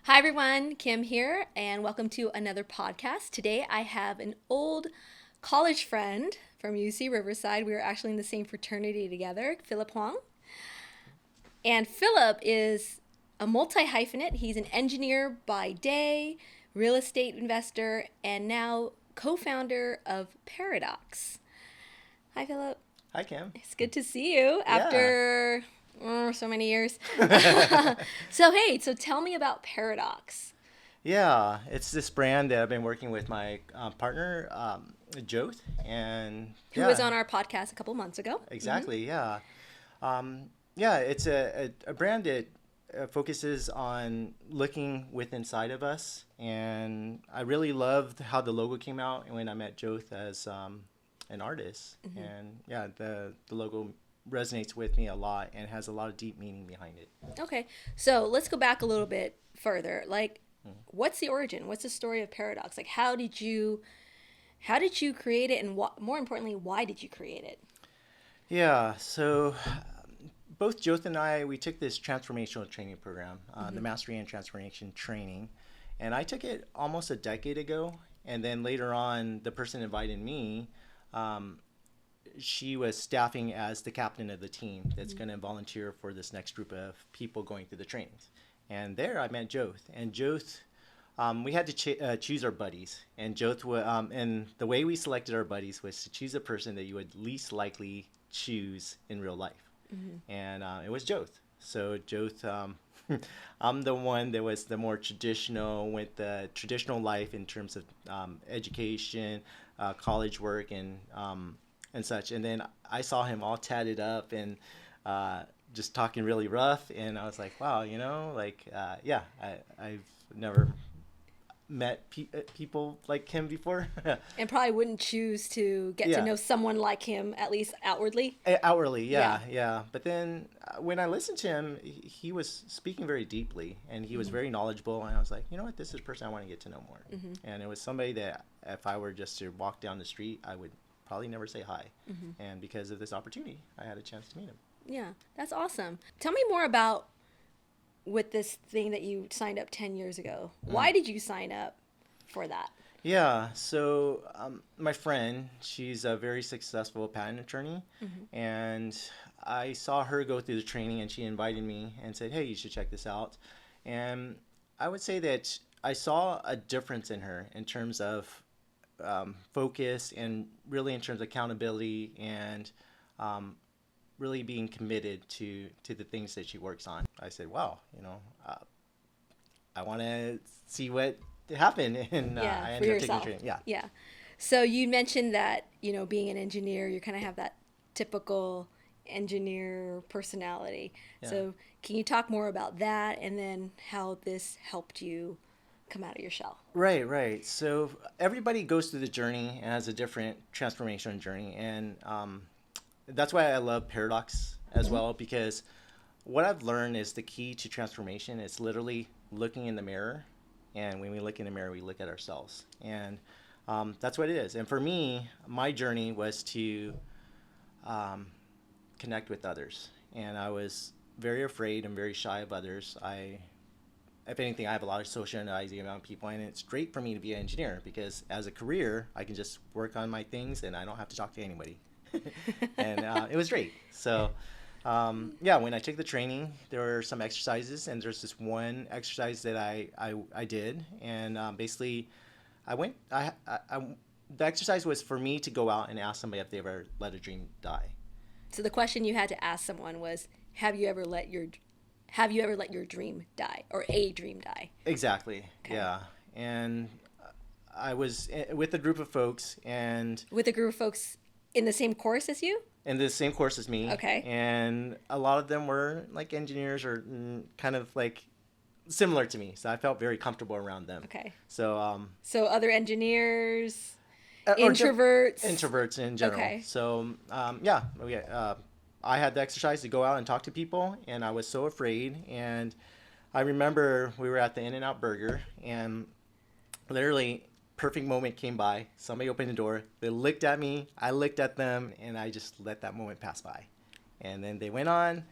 Hi everyone, Kim here, and welcome to another podcast. Today I have an old college friend from UC Riverside. We were actually in the same fraternity together, Phillip Hoang. And Phillip is a multi-hyphenate. He's an engineer by day, real estate investor, and now co-founder of Paradox. Hi Phillip. Hi, Kim. It's good to see you Yeah. after so many years. So tell me about Paradox. Yeah, it's this brand that I've been working with my partner, Joth, and Who was yeah, on our podcast a couple months ago. exactly, yeah. Yeah, it's a brand that focuses on looking within inside of us, and I really loved how the logo came out when I met Joth as an artist, and yeah, the logo resonates with me a lot and has a lot of deep meaning behind it. Okay, so let's go back a little bit further. Like, what's the origin? What's the story of Paradox? Like, how did you create it, and more importantly, why did you create it? Yeah, so both Joth and I, we took this transformational training program, the Mastery and Transformation Training, and I took it almost a decade ago. And then later on, the person invited me. Um, she was staffing as the captain of the team that's going to volunteer for this next group of people going through the trainings. And there I met Joth. And Joth, we had to choose our buddies. And and the way we selected our buddies was to choose a person that you would least likely choose in real life. And it was Joth. So Joth, I'm the one that was the more traditional, went the traditional life in terms of education, college work, and such. And then I saw him all tatted up and just talking really rough, and I was like, wow, yeah, I've never met people like him before. And probably wouldn't choose to get to Yeah. know someone like him, at least outwardly. Outwardly, Yeah. yeah, yeah. But then when I listened to him, he was speaking very deeply, and he was very knowledgeable. And I was like, you know what, this is a person I want to get to know more. And it was somebody that if I were just to walk down the street, I would probably never say hi. And because of this opportunity, I had a chance to meet him. Yeah, that's awesome. Tell me more about with this thing that you signed up 10 years ago. Why did you sign up for that? Yeah, so my friend, she's a very successful patent attorney, and I saw her go through the training, and she invited me and said, "Hey, you should check this out." And I would say that I saw a difference in her in terms of focus and really in terms of accountability and really being committed to the things that she works on. I said, "Wow, I want to see what happened," and Yeah, I for ended up taking the yourself. training. Yeah. Yeah. So you mentioned that, being an engineer, you kind of have that typical engineer personality. Yeah. So can you talk more about that and then how this helped you come out of your shell? Right, right. So everybody goes through the journey and has a different transformation journey, and that's why I love Paradox as well, because what I've learned is the key to transformation is literally looking in the mirror, and when we look in the mirror, we look at ourselves, and that's what it is. And for me, my journey was to um, connect with others, and I was very afraid and very shy of others. If anything, I have a lot of social anxiety around people, and it's great for me to be an engineer because as a career, I can just work on my things and I don't have to talk to anybody. And it was great. So, yeah, when I took the training, there were some exercises, and there's this one exercise that I did, and basically, the exercise was for me to go out and ask somebody if they ever let a dream die. So the question you had to ask someone was, have you ever let your dream die or a dream die? Exactly. Okay. Yeah. And I was with a group of folks, and With a group of folks in the same course as you? in the same course as me. Okay. And a lot of them were like engineers or kind of like similar to me. So I felt very comfortable around them. Okay. So, So other engineers, or just introverts. introverts in general. Okay. So, yeah, I had the exercise to go out and talk to people, and I was so afraid. And I remember we were at the In-N-Out Burger, and literally perfect moment came by. Somebody opened the door. They looked at me. I looked at them, and I just let that moment pass by. And then they went on.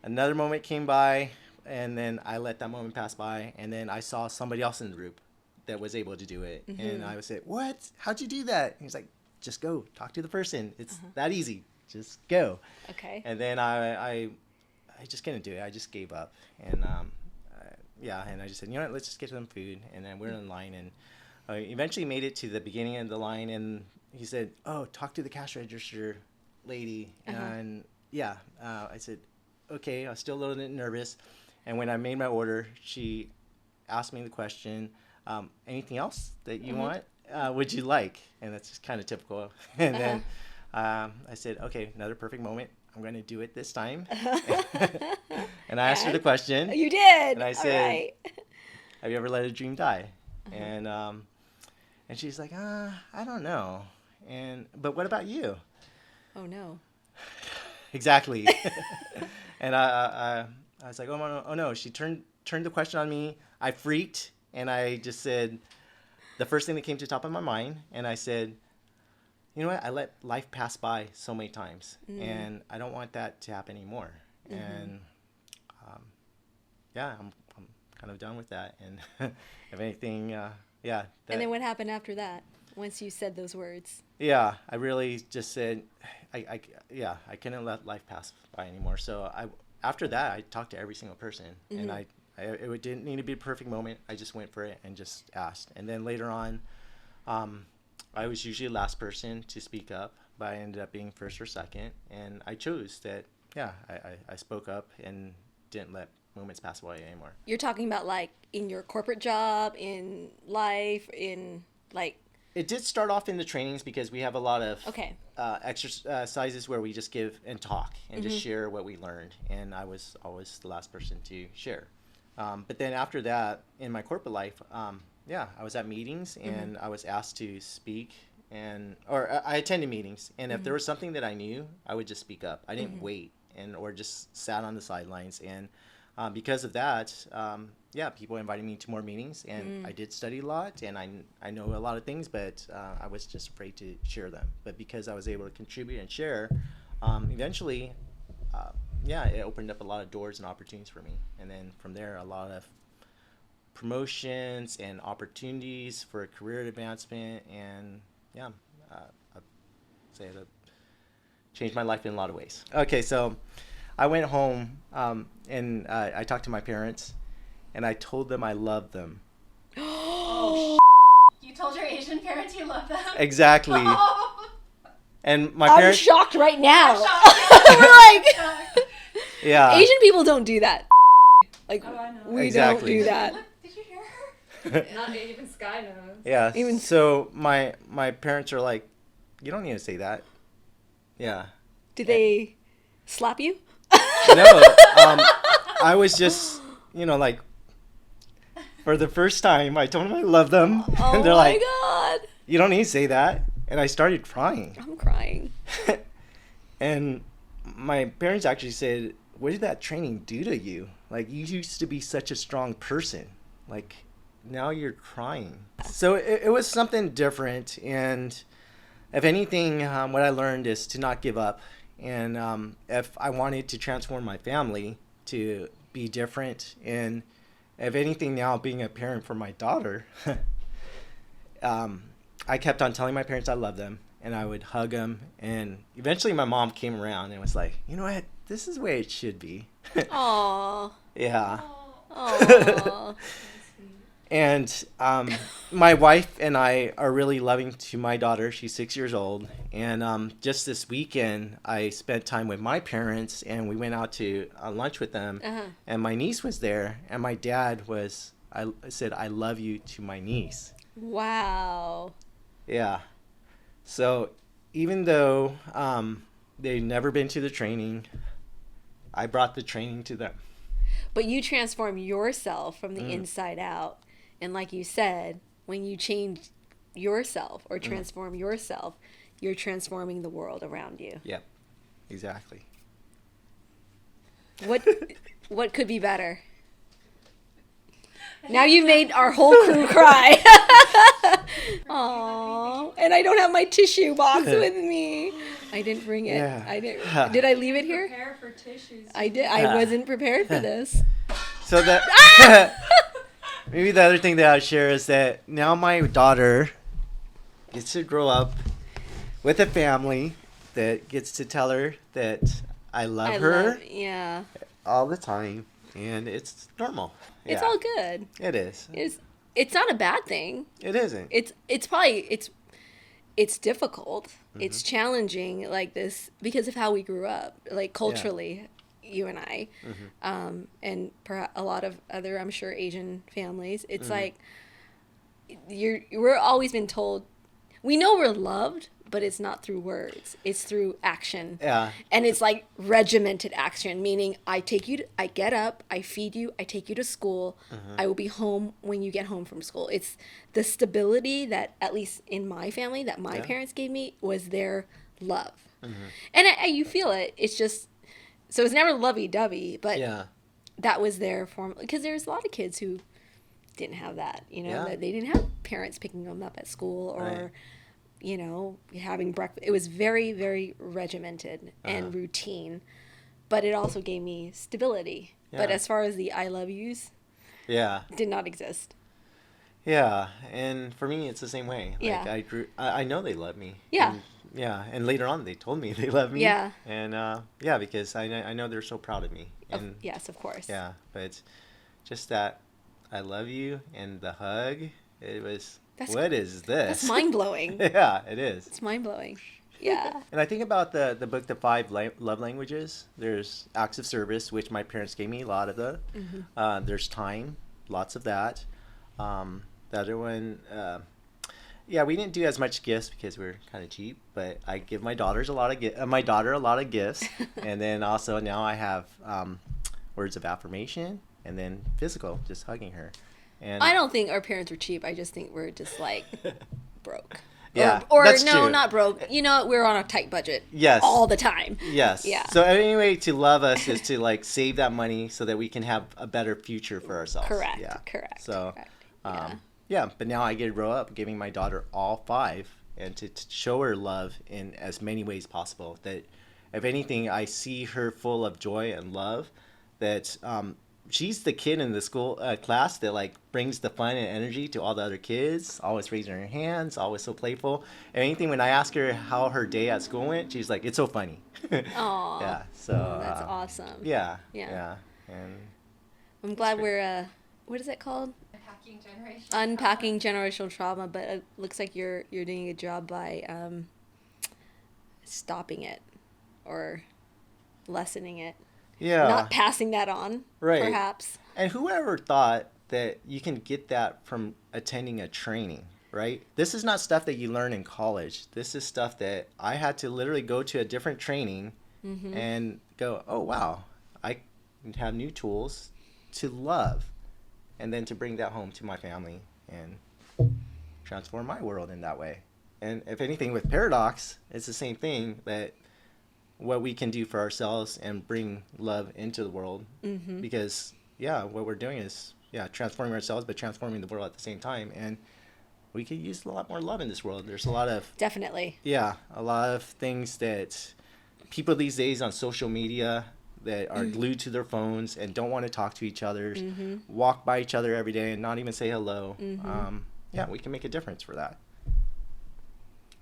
Another moment came by. and then I let that moment pass by, and then I saw somebody else in the group that was able to do it, and I would say, "What? How'd you do that?" And he's like, "Just go talk to the person. It's that easy. Just go." Okay. And then I just couldn't do it. I just gave up, and and I just said, you know what, let's just get them food, and then we're in line, and I eventually made it to the beginning of the line, and he said, "Oh, talk to the cash register lady," and I said, okay. I was still a little bit nervous, and when I made my order, she asked me the question, anything else that you want? Would you like? And that's just kind of typical. And then I said, okay, another perfect moment. I'm going to do it this time. And I asked her the question. You did. And I said, have you ever let a dream die? And she's like, I don't know. But what about you? Oh, no. Exactly. And I was like, oh no. She turned the question on me. I freaked, and I just said the first thing that came to the top of my mind, and I said, you know what? I let life pass by so many times, and I don't want that to happen anymore. And I'm kind of done with that. And if anything, and then what happened after that? Once you said those words? Yeah, I really just said, I couldn't let life pass by anymore. So after that, I talked to every single person, and it didn't need to be a perfect moment. I just went for it and just asked. And then later on, I was usually the last person to speak up, but I ended up being first or second. And I chose that, I spoke up and didn't let moments pass away anymore. You're talking about like in your corporate job, in life, in like... It did start off in the trainings because we have a lot of exercises where we just give and talk and just share what we learned. And I was always the last person to share. But then after that, in my corporate life, I was at meetings and I was asked to speak, or I attended meetings. And if there was something that I knew, I would just speak up. I didn't wait or just sat on the sidelines. And because of that, people invited me to more meetings, and I did study a lot, and I know a lot of things, but I was just afraid to share them. But because I was able to contribute and share, eventually, it opened up a lot of doors and opportunities for me. And then from there, a lot of promotions and opportunities for career advancement, and I'd say that changed my life in a lot of ways. Okay, so I went home and I talked to my parents, and I told them I loved them. Oh, you told your Asian parents you love them? Exactly. And my I'm parents... shocked right now. I'm shocked. Yeah. Asian people don't do that. Like, I know. we Exactly. don't do that. Did you hear her? Not even Sky knows. Yeah. Even... So my parents are like, you don't need to say that. Yeah. Did they slap you? No. I was just, like, for the first time, I told them I love them. Oh And they're my like, God. you don't need to say that. And I started crying. I'm crying. And my parents actually said, what did that training do to you? Like, you used to be such a strong person. Like, now you're crying. So it was something different. And if anything, what I learned is to not give up. And if I wanted to transform my family to be different, and if anything, now being a parent for my daughter, I kept on telling my parents I love them, and I would hug them. And eventually my mom came around and was like, you know what? This is the way it should be. Aww. Yeah. Aww. And my wife and I are really loving to my daughter. She's 6 years old. And just this weekend, I spent time with my parents, and we went out to lunch with them. And my niece was there, and my dad I said, I love you to my niece. Wow. Yeah. So even though they've never been to the training, I brought the training to them. But you transform yourself from the inside out. And like you said, when you change yourself or transform yourself, you're transforming the world around you. Yep, exactly. What could be better? Now you've made our whole crew cry. Aww. And I don't have my tissue box with me. I didn't bring it. Yeah. Did I leave it here? Prepare for tissues. I did. I wasn't prepared for this. So that maybe the other thing that I'll share is that now my daughter gets to grow up with a family that gets to tell her that I love her yeah. all the time, and it's normal. It's Yeah, all good. it is. It's not a bad thing. It isn't. It's probably it's difficult. Mm-hmm. It's challenging like this because of how we grew up, like culturally, you and I, Mm-hmm. and perhaps a lot of other, I'm sure, Asian families. It's Mm-hmm. like we're always been told we know we're loved, but it's not through words. It's through action. Yeah. And it's like regimented action, meaning I get up, I feed you, I take you to school. Mm-hmm. I will be home when you get home from school. It's the stability that, at least in my family, that my Yeah. parents gave me was their love. Mm-hmm. And you feel it. It's just, so it's never lovey-dovey, but Yeah. that was their form. Because there's a lot of kids who didn't have that, Yeah. that they didn't have parents picking them up at school or, Right. having breakfast. It was very, very regimented and routine, but it also gave me stability. But Yeah. as far as the I love yous, Yeah. did not exist. Yeah, and for me, it's the same way. Like Yeah. I know they love me. Yeah. And later on, they told me they love me. Yeah. And because I know they're so proud of me. And Yes, of course. yeah, but just that I love you and the hug, it was. What is this? That's mind-blowing. Yeah, it is. It's mind-blowing. Yeah. And I think about the book, The Five Love Languages. There's acts of service, which my parents gave me a lot of the. Mm-hmm. There's time, lots of that. The other one, we didn't do as much gifts because we're kind of cheap. But I give my daughters my daughter a lot of gifts, and then also now I have words of affirmation, and then physical, just hugging her. And I don't think our parents were cheap. I just think we're just like broke. Yeah, Or that's no, true. not broke. We're on a tight budget. Yes. All the time. Yes. Yeah. So any way to love us is to like save that money so that we can have a better future for ourselves. Correct. Yeah. Correct. So, correct. but now I get to grow up giving my daughter all five and to show her love in as many ways possible. That if anything, I see her full of joy and love. That she's the kid in the school class that like brings the fun and energy to all the other kids, always raising her hands, always so playful. And anything when I ask her how her day at school went, she's like, it's so funny. Aw. Yeah. So That's awesome. Yeah. Yeah. And I'm glad we're what is it called? Unpacking generation. Unpacking generational trauma, but it looks like you're doing a job by stopping it or lessening it. yeah. Not passing that on, Right. perhaps. And whoever thought that you can get that from attending a training, right? This is not stuff that you learn in college. This is stuff that I had to literally go to a different training and go, oh, wow, I have new tools to love and then to bring that home to my family and transform my world in that way. And if anything, with Paradox, it's the same thing, that what we can do for ourselves and bring love into the world. Because what we're doing is transforming ourselves but transforming the world at the same time, and we could use a lot more love in this world. There's a lot of Definitely. a lot of things that people these days on social media that are glued to their phones and don't want to talk to each other, walk by each other every day and not even say hello. We can make a difference for that.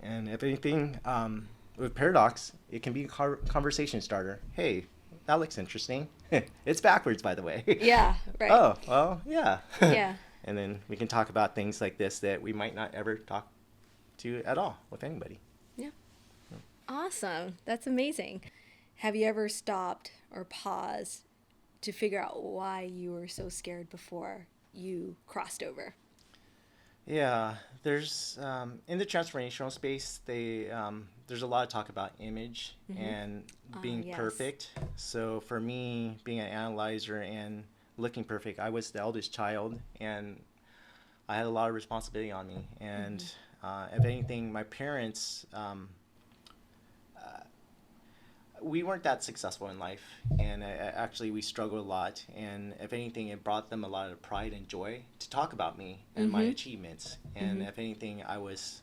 And if anything, with Paradox, it can be a conversation starter. Hey, that looks interesting. It's backwards, by the way. Yeah, right. Oh, well, yeah. Yeah. And then we can talk about things like this that we might not ever talk to at all with anybody. Yeah. Awesome. That's amazing. Have you ever stopped or paused to figure out why you were so scared before you crossed over? Yeah, there's in the transformational space, there's a lot of talk about image and being yes. perfect. So for me, being an analyzer and looking perfect, I was the eldest child, and I had a lot of responsibility on me. And if anything, my parents, we weren't that successful in life, and actually we struggled a lot. And if anything, it brought them a lot of pride and joy to talk about me and my achievements. And if anything, I was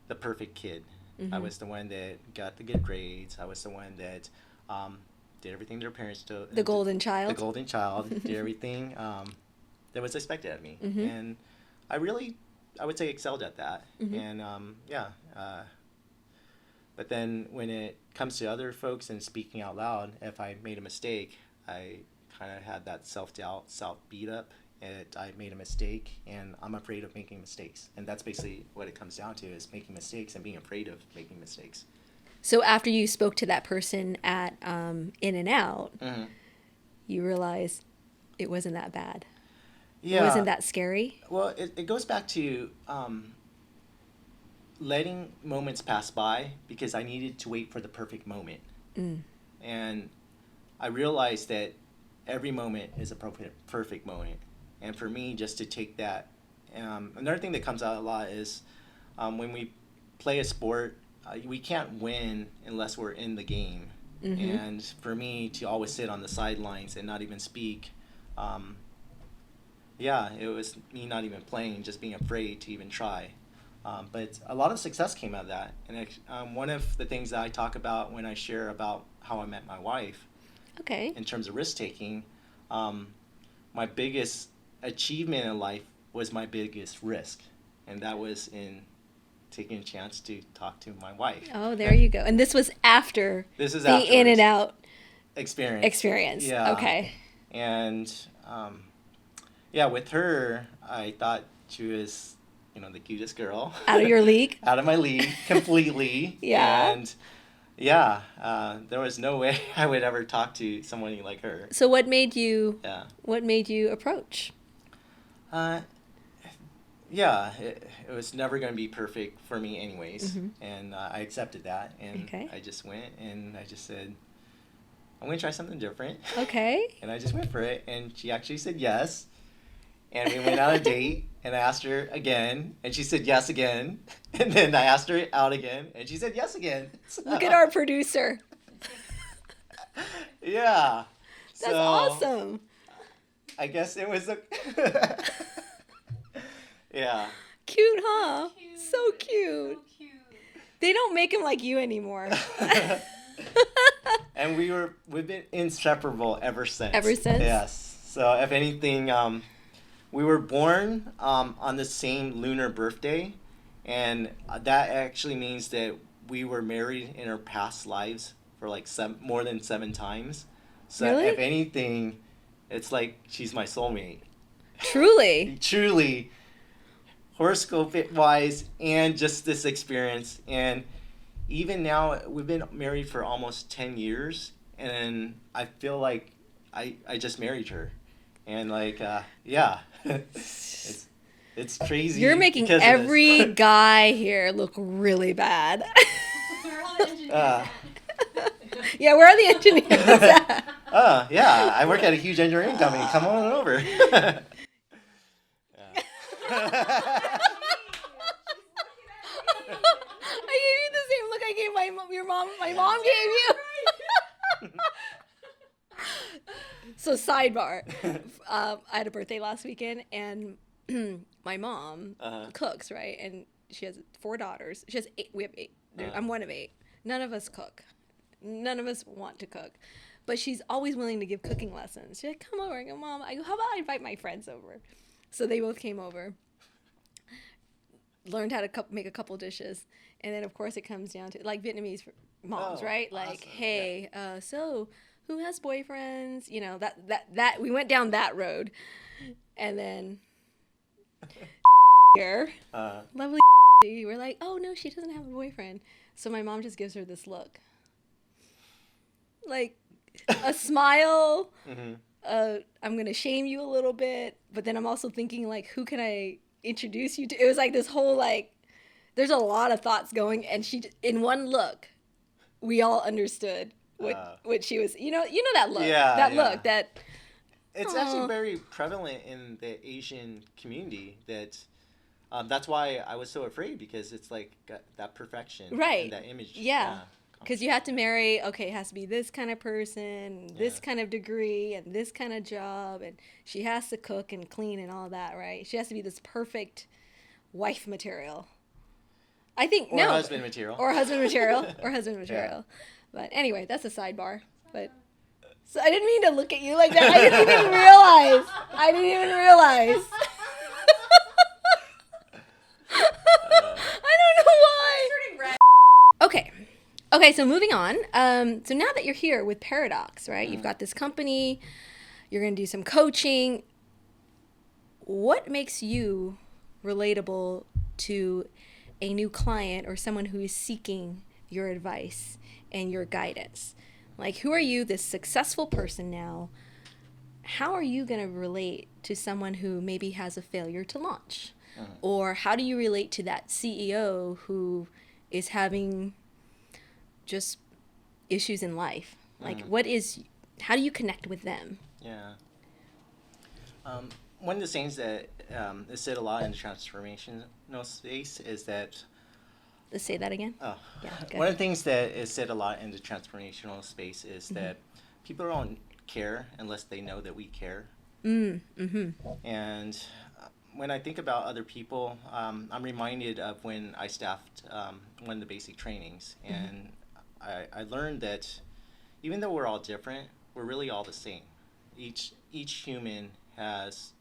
the perfect kid. I was the one that got the good grades. I was the one that did everything their parents told. The golden child. The golden child did everything that was expected of me, and I would say excelled at that. And but then when it comes to other folks and speaking out loud, if I made a mistake, I kind of had that self-doubt, self-beat up. I made a mistake, and I'm afraid of making mistakes. And that's basically what it comes down to, is making mistakes and being afraid of making mistakes. So after you spoke to that person at In and Out, you realized it wasn't that bad. Yeah. It wasn't that scary. Well, it goes back to letting moments pass by, because I needed to wait for the perfect moment. And I realized that every moment is a perfect moment. And for me, just to take that, another thing that comes out a lot is when we play a sport, we can't win unless we're in the game. And for me to always sit on the sidelines and not even speak, it was me not even playing, just being afraid to even try. But a lot of success came out of that. And one of the things that I talk about when I share about how I met my wife, in terms of risk-taking, my biggest achievement in life was my biggest risk. And that was in taking a chance to talk to my wife. Oh, there you go. And this was after the In and Out experience. Yeah. Okay. And with her, I thought she was, the cutest girl. Out of your league? Out of my league, completely. Yeah. And there was no way I would ever talk to someone like her. So what made you approach? It was never going to be perfect for me anyways. And I accepted that. And I just went and I just said, I'm going to try something different. Okay. And I just went for it. And she actually said yes. And we went on a date, and I asked her again, and she said yes again. And then I asked her out again, and she said yes again. So, look at our producer. Yeah. That's awesome. I guess it was yeah. Cute, huh? So cute. They don't make him like you anymore. And we've been inseparable ever since. Ever since? Yes. So if anything, we were born on the same lunar birthday, and that actually means that we were married in our past lives for like more than 7 times. So really? If anything, it's like she's my soulmate. Truly? Truly. Horoscope-wise, and just this experience. And even now, we've been married for almost 10 years, and I feel like I just married her. And like, it's crazy. You're making every guy here look really bad. Where are all the engineers Yeah, where are the engineers at? I work at a huge engineering company. Come on over. I gave you the same look I gave my mom gave you. So sidebar, I had a birthday last weekend, and my mom cooks, right? And she has 4 daughters. She has 8. We have 8. I'm one of 8. None of us cook. None of us want to cook. But she's always willing to give cooking lessons. She's like, come over. I go, Mom. I go, how about I invite my friends over? So they both came over, learned how to make a couple dishes. And then, of course, it comes down to, like, Vietnamese moms, right? Like, awesome. hey, so who has boyfriends? You know, that we went down that road. And then here, lovely we're like, oh, no, she doesn't have a boyfriend. So my mom just gives her this look. Like, a smile. I'm going to shame you a little bit. But then I'm also thinking, like, who can I introduce you to? It was like this whole, like, there's a lot of thoughts going. And she, in one look, we all understood what she was, you know that look. Look that. It's actually very prevalent in the Asian community that's why I was so afraid, because it's like that perfection. Right. And that image. Yeah. Because you have to marry, okay, it has to be this kind of person, this kind of degree, and this kind of job, and she has to cook and clean and all that, right? She has to be this perfect wife material. I think, or husband material. Or husband material. Or husband material. Yeah. But anyway, that's a sidebar. But So I didn't mean to look at you like that. I didn't even realize. I didn't even realize. I don't know why. Turning red. Okay. Okay, so moving on. So now that you're here with Paradox, right? You've got this company. You're going to do some coaching. What makes you relatable to a new client or someone who is seeking your advice and your guidance? Like, who are you, this successful person now? How are you going to relate to someone who maybe has a failure to launch? Or how do you relate to that CEO who is having just issues in life? Like, how do you connect with them? Yeah. One of the things that is said a lot in the transformational space is that Let's say that again. Oh, Yeah, go one of ahead. the things that is said a lot in the transformational space is that people don't care unless they know that we care. And when I think about other people, I'm reminded of when I staffed one of the basic trainings, and I learned that even though we're all different, we're really all the same. Each human has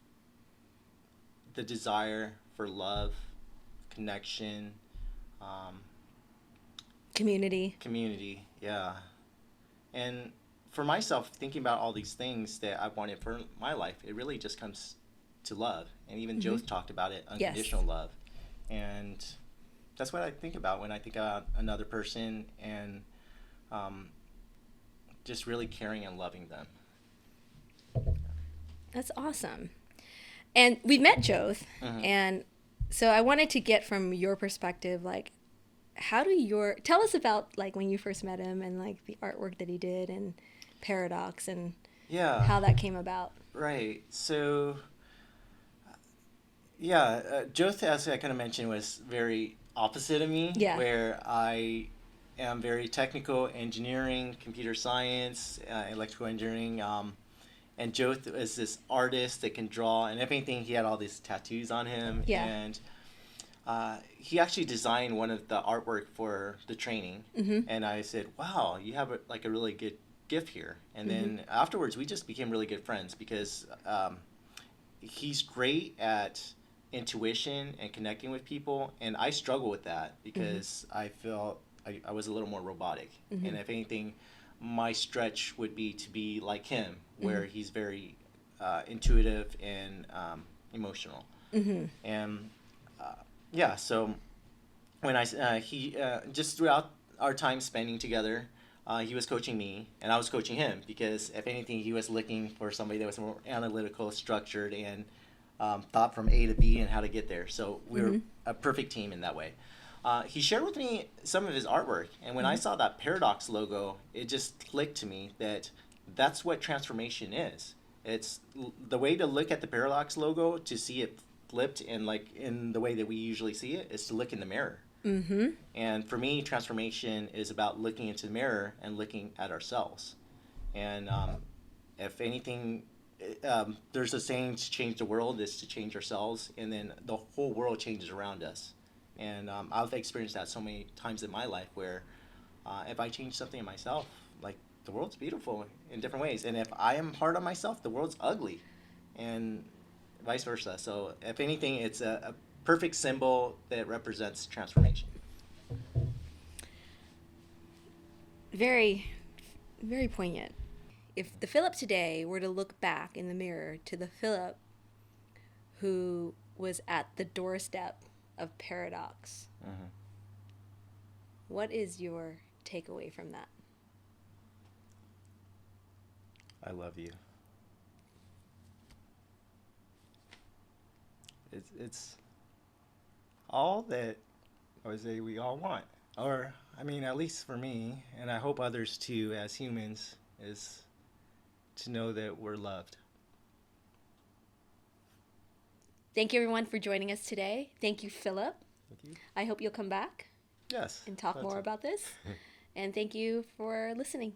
the desire for love, connection, Community. yeah. And for myself, thinking about all these things that I wanted for my life, it really just comes to love. And even Joe talked about it, unconditional love. And that's what I think about when I think about another person and just really caring and loving them. That's awesome. And we've met Joth, and so I wanted to get from your perspective, like, tell us about, like, when you first met him and, like, the artwork that he did and Paradox and how that came about. Right. So, Joth, as I kind of mentioned, was very opposite of me, where I am very technical, engineering, computer science, electrical engineering, and Joth is this artist that can draw, and if anything, he had all these tattoos on him, and he actually designed one of the artwork for the training, and I said, wow, you have a really good gift here. And then afterwards, we just became really good friends because he's great at intuition and connecting with people, and I struggle with that because I felt I was a little more robotic, and if anything, my stretch would be to be like him, where he's very intuitive and emotional. And so when he just throughout our time spending together, he was coaching me and I was coaching him because if anything, he was looking for somebody that was more analytical, structured, and thought from A to B and how to get there. So we were a perfect team in that way. He shared with me some of his artwork, and when I saw that Paradox logo, it just clicked to me that that's what transformation is. It's the way to look at the Paradox logo, to see it flipped and like in the way that we usually see it, is to look in the mirror. And for me, transformation is about looking into the mirror and looking at ourselves. And if anything, there's a saying, to change the world is to change ourselves, and then the whole world changes around us. And I've experienced that so many times in my life where if I change something in myself, like, the world's beautiful in different ways. And if I am hard on myself, the world's ugly, and vice versa. So if anything, it's a perfect symbol that represents transformation. Very, very poignant. If the Phillip today were to look back in the mirror to the Phillip who was at the doorstep of Paradox, what is your takeaway from that? I love you. It's all that I would say we all want. Or, I mean, at least for me, and I hope others too, as humans, is to know that we're loved. Thank you, everyone, for joining us today. Thank you, Phillip. Thank you. I hope you'll come back Yes. and talk more about this. And thank you for listening.